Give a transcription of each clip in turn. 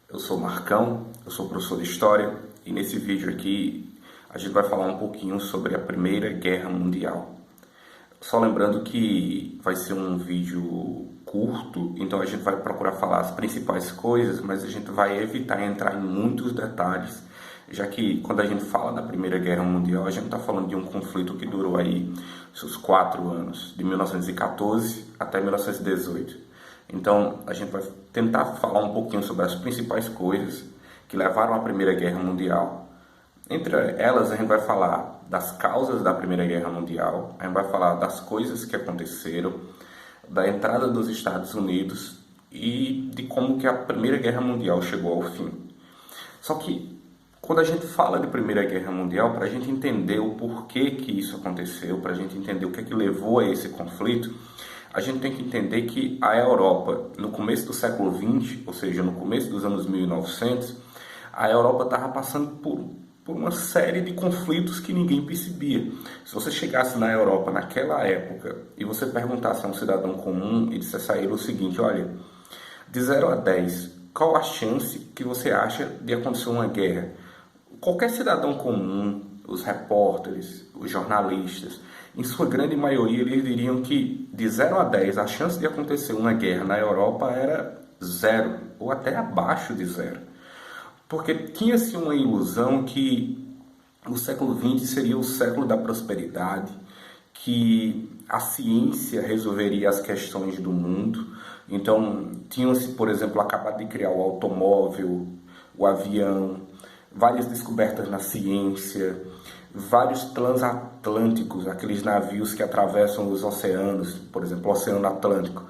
Eu sou Marcão, eu sou professor de História e nesse vídeo aqui a gente vai falar um pouquinho sobre a Primeira Guerra Mundial. Só lembrando que vai ser um vídeo curto, então a gente vai procurar falar as principais coisas, mas a gente vai evitar entrar em muitos detalhes, já que quando a gente fala da Primeira Guerra Mundial, a gente está falando de um conflito que durou aí seus 4 anos, de 1914 até 1918. Então, a gente vai tentar falar um pouquinho sobre as principais coisas que levaram à Primeira Guerra Mundial. Entre elas, a gente vai falar das causas da Primeira Guerra Mundial, a gente vai falar das coisas que aconteceram, da entrada dos Estados Unidos e de como que a Primeira Guerra Mundial chegou ao fim. Só que, quando a gente fala de Primeira Guerra Mundial, para a gente entender o porquê que isso aconteceu, para a gente entender o que é que levou a esse conflito, a gente tem que entender que a Europa, no começo do século XX, ou seja, no começo dos anos 1900, a Europa estava passando por uma série de conflitos que ninguém percebia. Se você chegasse na Europa naquela época e você perguntasse a um cidadão comum e dissesse a ele o seguinte: olha, de 0 a 10, qual a chance que você acha de acontecer uma guerra? Qualquer cidadão comum, os repórteres, os jornalistas, em sua grande maioria, eles diriam que de 0 a 10 a chance de acontecer uma guerra na Europa era 0, ou até abaixo de 0. Porque tinha-se uma ilusão que o século XX seria o século da prosperidade, que a ciência resolveria as questões do mundo. Então, tinham-se, por exemplo, acabado de criar o automóvel, o avião, várias descobertas na ciência, vários transatlânticos, aqueles navios que atravessam os oceanos, por exemplo, o Oceano Atlântico,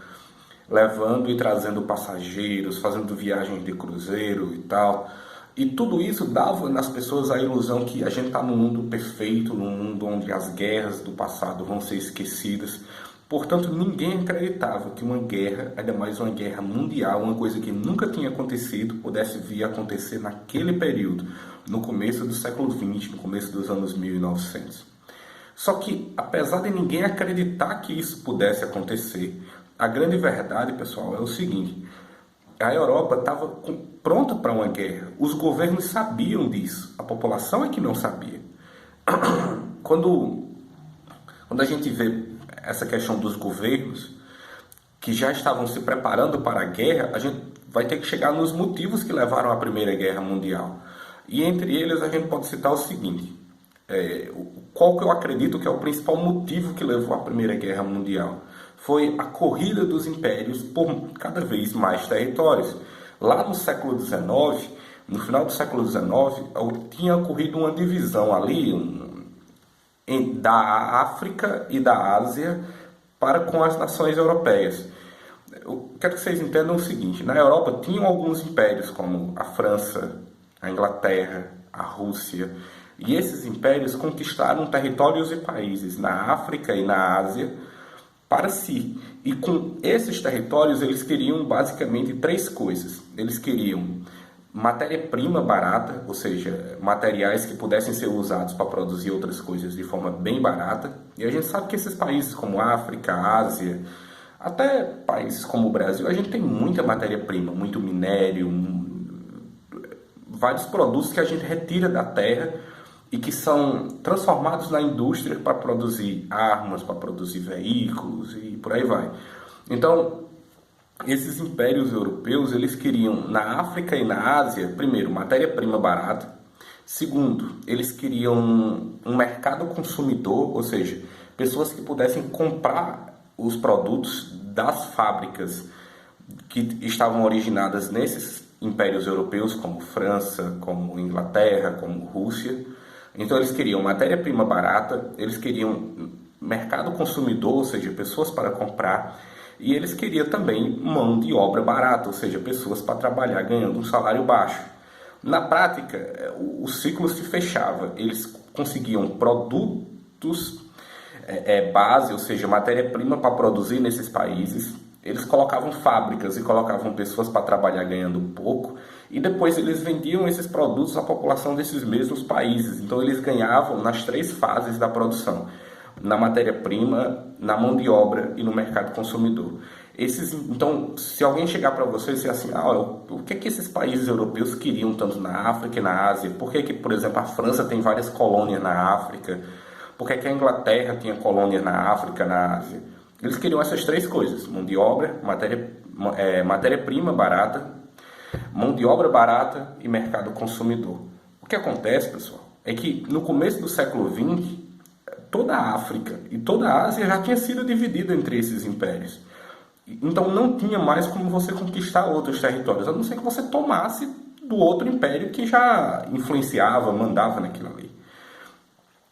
levando e trazendo passageiros, fazendo viagens de cruzeiro e tal. E tudo isso dava nas pessoas a ilusão que a gente está num mundo perfeito, num mundo onde as guerras do passado vão ser esquecidas. Portanto, ninguém acreditava que uma guerra, ainda mais uma guerra mundial, uma coisa que nunca tinha acontecido, pudesse vir a acontecer naquele período, no começo do século XX, no começo dos anos 1900. Só que, apesar de ninguém acreditar que isso pudesse acontecer, a grande verdade, pessoal, é o seguinte: a Europa estava pronta para uma guerra. Os governos sabiam disso, a população é que não sabia. Quando a gente vê essa questão dos governos que já estavam se preparando para a guerra, a gente vai ter que chegar nos motivos que levaram à Primeira Guerra Mundial. E entre eles a gente pode citar o seguinte: qual que eu acredito que é o principal motivo que levou à Primeira Guerra Mundial? Foi a corrida dos impérios por cada vez mais territórios. Lá no século XIX, no final do século XIX, tinha ocorrido uma divisão ali da África e da Ásia para com as nações europeias. Eu quero que vocês entendam o seguinte: na Europa tinham alguns impérios como a França, a Inglaterra, a Rússia, e esses impérios conquistaram territórios e países na África e na Ásia para si. E com esses territórios eles queriam basicamente 3 coisas. Eles queriam matéria-prima barata, ou seja, materiais que pudessem ser usados para produzir outras coisas de forma bem barata. E a gente sabe que esses países como África, Ásia, até países como o Brasil, a gente tem muita matéria-prima, muito minério, vários produtos que a gente retira da terra e que são transformados na indústria para produzir armas, para produzir veículos e por aí vai. Então, esses impérios europeus, eles queriam na África e na Ásia, primeiro, matéria-prima barata. Segundo, eles queriam um mercado consumidor, ou seja, pessoas que pudessem comprar os produtos das fábricas que estavam originadas nesses impérios europeus, como França, como Inglaterra, como Rússia. Então eles queriam matéria-prima barata, eles queriam mercado consumidor, ou seja, pessoas para comprar, e eles queriam também mão de obra barata, ou seja, pessoas para trabalhar ganhando um salário baixo. Na prática, o ciclo se fechava. Eles conseguiam produtos base, ou seja, matéria-prima para produzir nesses países. Eles colocavam fábricas e colocavam pessoas para trabalhar ganhando pouco, e depois eles vendiam esses produtos à população desses mesmos países. Então eles ganhavam nas 3 fases da produção: na matéria-prima, na mão de obra e no mercado consumidor. Então, se alguém chegar para você e dizer assim, olha, o que é que esses países europeus queriam tanto na África e na Ásia? Por que, por exemplo, a França tem várias colônias na África? Por que a Inglaterra tinha colônias na África, na Ásia? Eles queriam essas três coisas: mão de obra, matéria-prima barata, mão de obra barata e mercado consumidor. O que acontece, pessoal, é que no começo do século XX, toda a África e toda a Ásia já tinha sido dividida entre esses impérios. Então não tinha mais como você conquistar outros territórios, a não ser que você tomasse do outro império que já influenciava, mandava naquilo ali.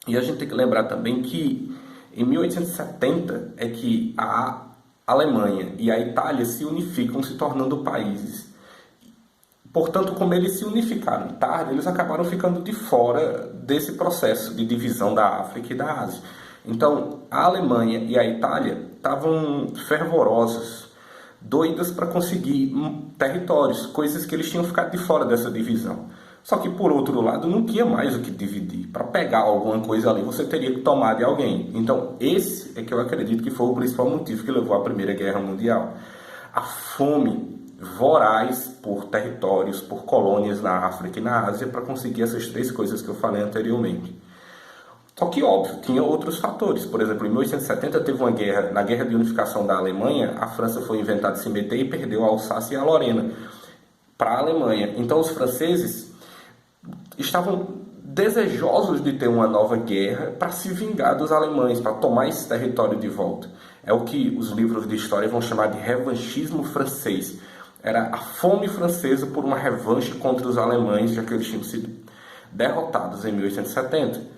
E a gente tem que lembrar também que em 1870 é que a Alemanha e a Itália se unificam, se tornando países. Portanto, como eles se unificaram tarde, eles acabaram ficando de fora desse processo de divisão da África e da Ásia. Então, a Alemanha e a Itália estavam fervorosas, doidas para conseguir territórios, coisas que eles tinham ficado de fora dessa divisão. Só que, por outro lado, não tinha mais o que dividir. Para pegar alguma coisa ali, você teria que tomar de alguém. Então, esse é que eu acredito que foi o principal motivo que levou à Primeira Guerra Mundial. A fome voraz por territórios, por colônias na África e na Ásia para conseguir essas três coisas que eu falei anteriormente. Só que, óbvio, tinha outros fatores. Por exemplo, em 1870 teve uma guerra, na Guerra de Unificação da Alemanha, a França foi inventada de se meter e perdeu a Alsácia e a Lorena para a Alemanha. Então os franceses estavam desejosos de ter uma nova guerra para se vingar dos alemães, para tomar esse território de volta. É o que os livros de história vão chamar de revanchismo francês. Era a fome francesa por uma revanche contra os alemães, já que eles tinham sido derrotados em 1870.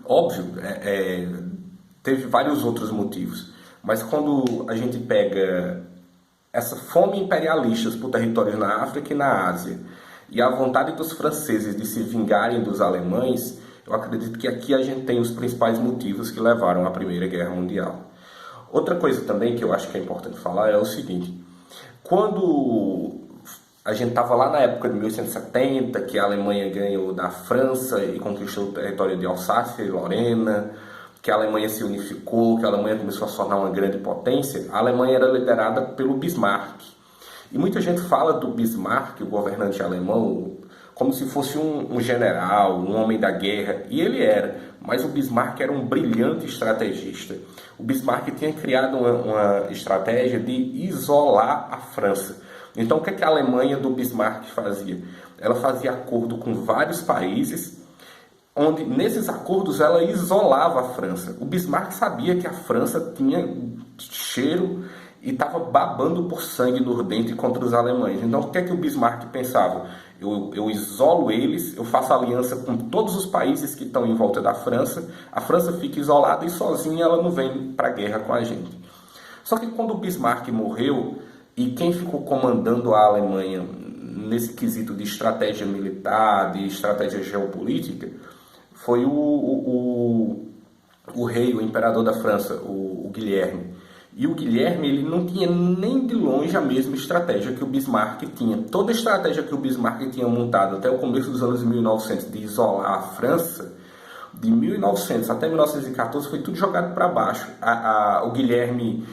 Óbvio, teve vários outros motivos, mas quando a gente pega essa fome imperialista por territórios na África e na Ásia e a vontade dos franceses de se vingarem dos alemães, eu acredito que aqui a gente tem os principais motivos que levaram à Primeira Guerra Mundial. Outra coisa também que eu acho que é importante falar é o seguinte: quando a gente estava lá na época de 1870, que a Alemanha ganhou da França e conquistou o território de Alsácia e Lorena, que a Alemanha se unificou, que a Alemanha começou a se tornar uma grande potência, a Alemanha era liderada pelo Bismarck. E muita gente fala do Bismarck, o governante alemão, como se fosse um general, um homem da guerra, e ele era, mas o Bismarck era um brilhante estrategista. O Bismarck tinha criado uma estratégia de isolar a França. Então, o que a Alemanha do Bismarck fazia? Ela fazia acordo com vários países, onde nesses acordos ela isolava a França. O Bismarck sabia que a França tinha cheiro e estava babando por sangue no dente contra os alemães. Então, o que o Bismarck pensava? Eu isolo eles, eu faço aliança com todos os países que estão em volta da França, a França fica isolada e sozinha ela não vem para a guerra com a gente. Só que quando o Bismarck morreu, e quem ficou comandando a Alemanha nesse quesito de estratégia militar, de estratégia geopolítica, foi o rei, o imperador da França, o Guilherme. E o Guilherme, ele não tinha nem de longe a mesma estratégia que o Bismarck tinha. Toda a estratégia que o Bismarck tinha montado até o começo dos anos 1900 de isolar a França, de 1900 até 1914, foi tudo jogado para baixo. O Guilherme,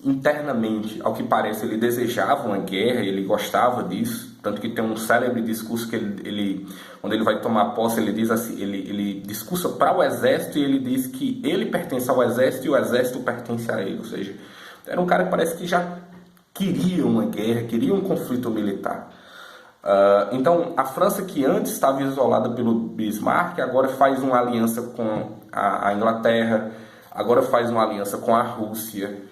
internamente, ao que parece, ele desejava uma guerra, ele gostava disso, tanto que tem um célebre discurso que quando ele vai tomar posse, ele diz assim, ele discursa para o exército e ele diz que ele pertence ao exército e o exército pertence a ele. Ou seja, era um cara que parece que já queria uma guerra, queria um conflito militar. Então, a França, que antes estava isolada pelo Bismarck, agora faz uma aliança com a Inglaterra, agora faz uma aliança com a Rússia.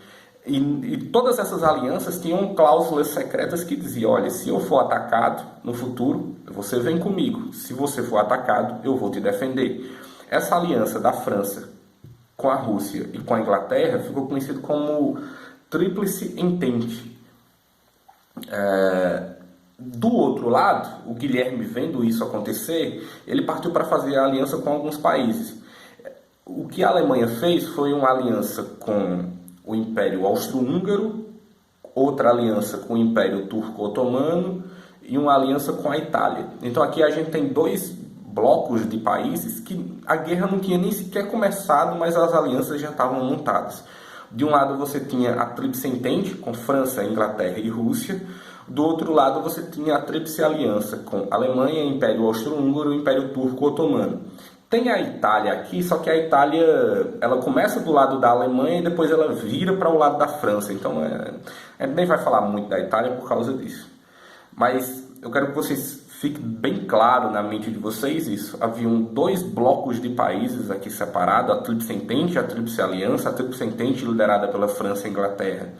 E todas essas alianças tinham cláusulas secretas que diziam: olha, se eu for atacado no futuro, você vem comigo. Se você for atacado, eu vou te defender. Essa aliança da França com a Rússia e com a Inglaterra ficou conhecido como Tríplice Entente. Do outro lado, o Guilherme, vendo isso acontecer, ele partiu para fazer a aliança com alguns países. O que a Alemanha fez foi uma aliança com o Império Austro-Húngaro, outra aliança com o Império Turco-Otomano e uma aliança com a Itália. Então aqui a gente tem dois blocos de países que a guerra não tinha nem sequer começado, mas as alianças já estavam montadas. De um lado você tinha a Tríplice Entente, com França, Inglaterra e Rússia. Do outro lado você tinha a Tríplice Aliança, com Alemanha, Império Austro-Húngaro e Império Turco-Otomano. Tem a Itália aqui, só que a Itália ela começa do lado da Alemanha e depois ela vira para o lado da França. Então a gente nem vai falar muito da Itália por causa disso. Mas eu quero que vocês fiquem bem claro na mente de vocês isso. Haviam dois blocos de países aqui separados, a Tríplice Entente e a Tríplice Aliança. A Tríplice Entente liderada pela França, Inglaterra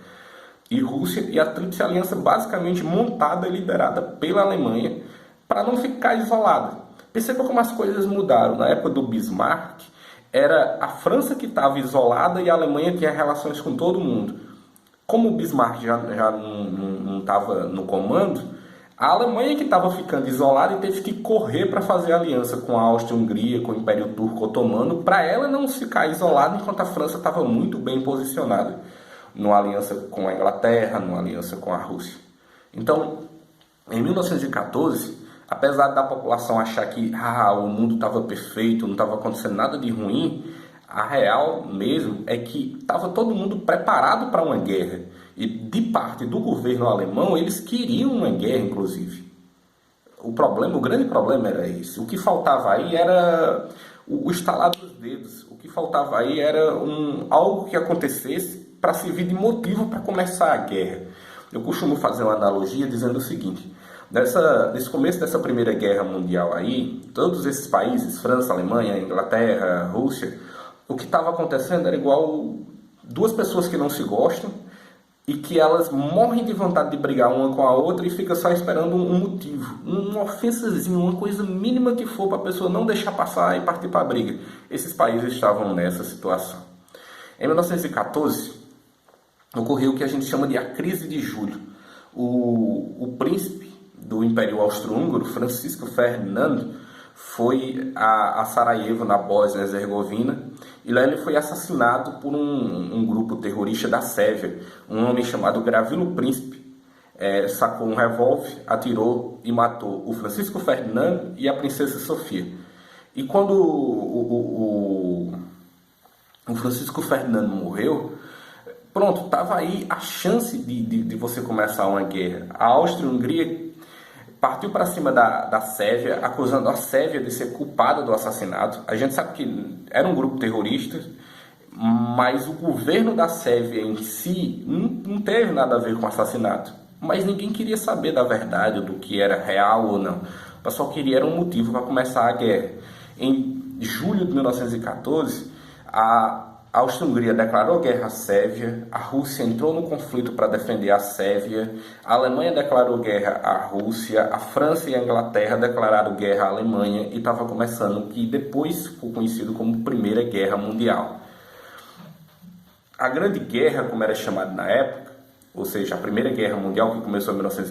e Rússia, e a Tríplice Aliança basicamente montada e liderada pela Alemanha para não ficar isolada. Perceba como as coisas mudaram. Na época do Bismarck, era a França que estava isolada e a Alemanha tinha relações com todo mundo. Como o Bismarck já não estava no comando, a Alemanha que estava ficando isolada e teve que correr para fazer aliança com a Áustria-Hungria, com o Império Turco-Otomano, para ela não ficar isolada enquanto a França estava muito bem posicionada numa aliança com a Inglaterra, numa aliança com a Rússia. Então, em 1914, apesar da população achar que o mundo estava perfeito, não estava acontecendo nada de ruim, a real mesmo é que estava todo mundo preparado para uma guerra. E de parte do governo alemão, eles queriam uma guerra, inclusive. O grande problema era esse. O que faltava aí era o estalar dos dedos. O que faltava aí era algo que acontecesse para servir de motivo para começar a guerra. Eu costumo fazer uma analogia dizendo o seguinte: nesse começo dessa Primeira Guerra Mundial aí, todos esses países, França, Alemanha, Inglaterra, Rússia, o que estava acontecendo era igual duas pessoas que não se gostam e que elas morrem de vontade de brigar uma com a outra e fica só esperando um motivo, uma ofensazinha, uma coisa mínima que for para a pessoa não deixar passar e partir para a briga. Esses países estavam nessa situação. Em 1914, ocorreu o que a gente chama de a Crise de Julho. O príncipe do Império Austro-Húngaro, Francisco Ferdinando, foi a Sarajevo, na Bósnia-Herzegovina, e lá ele foi assassinado por um grupo terrorista da Sérvia. Um homem chamado Gravilo Príncipe sacou um revólver, atirou e matou o Francisco Ferdinando e a princesa Sofia. E quando o Francisco Ferdinando morreu, pronto, estava aí a chance de você começar uma guerra. A Áustria-Hungria partiu para cima da Sérvia, acusando a Sérvia de ser culpada do assassinato. A gente sabe que era um grupo terrorista, mas o governo da Sérvia em si não teve nada a ver com o assassinato. Mas ninguém queria saber da verdade, do que era real ou não. O pessoal queria um motivo para começar a guerra. Em julho de 1914, a Áustria-Hungria declarou guerra à Sérvia, a Rússia entrou no conflito para defender a Sérvia, a Alemanha declarou guerra à Rússia, a França e a Inglaterra declararam guerra à Alemanha e estava começando o que depois ficou conhecido como Primeira Guerra Mundial. A Grande Guerra, como era chamada na época, ou seja, a Primeira Guerra Mundial, que começou em 1914,